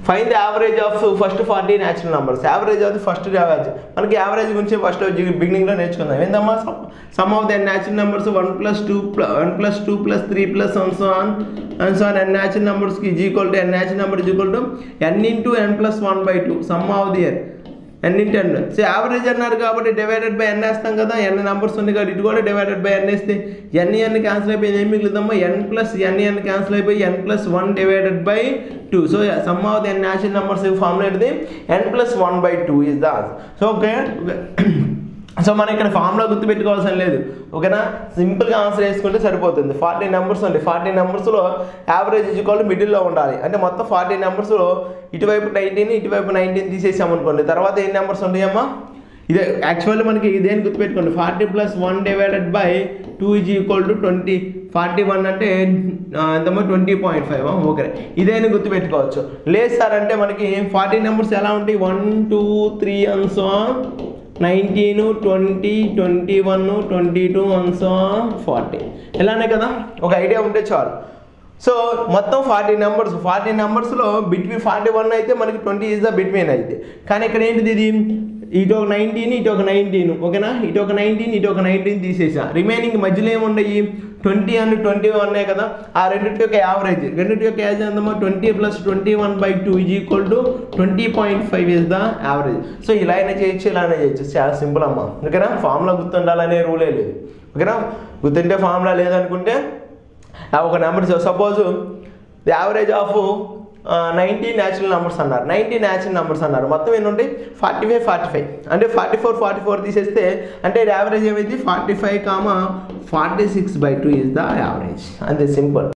Find the average of first 40 natural numbers. Average of the first average. మనకి average గురించి first బిగినింగ్లో నేర్చుకుందాం. ఏందమ్మా some of the natural numbers 1 + 2 + 3 + and so on n natural numbers is equal to n natural number is equal to n into n + 1/2 sum of the n into n. So average అన్నారు కాబట్టి divided by n వేస్తాం కదా. n numbers ఉంది కాబట్టి ఇటు కూడా divided by n వేస్తే n cancel అయిపోయి ఏం మిగులుతుందమ్మా n + n క్యాన్సిల్ అయిపోయి n + 1 divided by 2. So some of the n natural numbers formula ఏంటిది n + 1/2 is the answer. So okay, so మనం ఇక్కడ ఫార్ములా గుర్తుపెట్టుకోవాల్సిన లేదు. ఓకేనా, సింపుల్గా ఆన్సర్ వేసుకుంటే సరిపోతుంది. 40 నెంబర్స్ ఉంది. 40 నెంబర్స్లో యావరేజ్ ఈక్వల్ మిడిల్లో ఉండాలి. అంటే మొత్తం 40 నెంబర్స్లో ఇటువైపు 19 ఇటువైపు 19 తీసేసామనుకోండి. తర్వాత ఏ నెంబర్స్ ఉంటాయమ్మా? ఇదే యాక్చువల్లీ మనకి ఇదేం గుర్తుపెట్టుకోండి. 40 + 1 divided by 2 is equal to 20. 41 అంటే ఎంతమ్మా 20.5. ఓకే, ఇదేని గుర్తుపెట్టుకోవచ్చు. లేదు సార్ అంటే మనకి 40 నెంబర్స్ ఎలా ఉంటాయి? 1 2 3 and so on 19 20 21 22 and so on 40. ఇలానే కదా, ఒక ఐడియా ఉంటే చాలు. సో మొత్తం 40 నెంబర్స్. 40 నెంబర్స్లో బిట్వీన్ 41 అయితే మనకి 20 ఈజ్ ద బిట్వీన్ అయితే. కానీ ఇక్కడ ఏంటిది? ఇది ఇటు ఒక 19 ఇటు ఒక 19. ఓకేనా, ఇటు ఒక 19 ఇటు ఒక 19 తీసేసా. రిమైనింగ్ మధ్యలో ఏముండయి? 20 and 21 ఉన్నాయి కదా. ఆ రెండింటి యొక్క యావరేజ్. రెండింటి యొక్క యావరేజ్ ఎంతమ్మా? 20 + 21/2 is equal to 20.5 is the average. So ఇలా అయినా చేయొచ్చు, ఇలానే చేయొచ్చు. చాలా సింపుల్ అమ్మా. ఓకేనా, ఫార్ములా గుర్తుండాలనే రూలే లేదు. ఓకేనా, గుర్తుంటే ఫార్ములా లేదనుకుంటే ఒక number suppose the average of 90 natural numbers అన్నారు. 90 న్యాచురల్ నెంబర్స్ అన్నారు. మొత్తం ఎన్ని ఉంటాయి? 45 45. అంటే 44 తీసేస్తే అంటే యావరేజ్ ఏమైంది? 45, 46/2 ఈజ్ ద యావరేజ్. అంతే సింపుల్.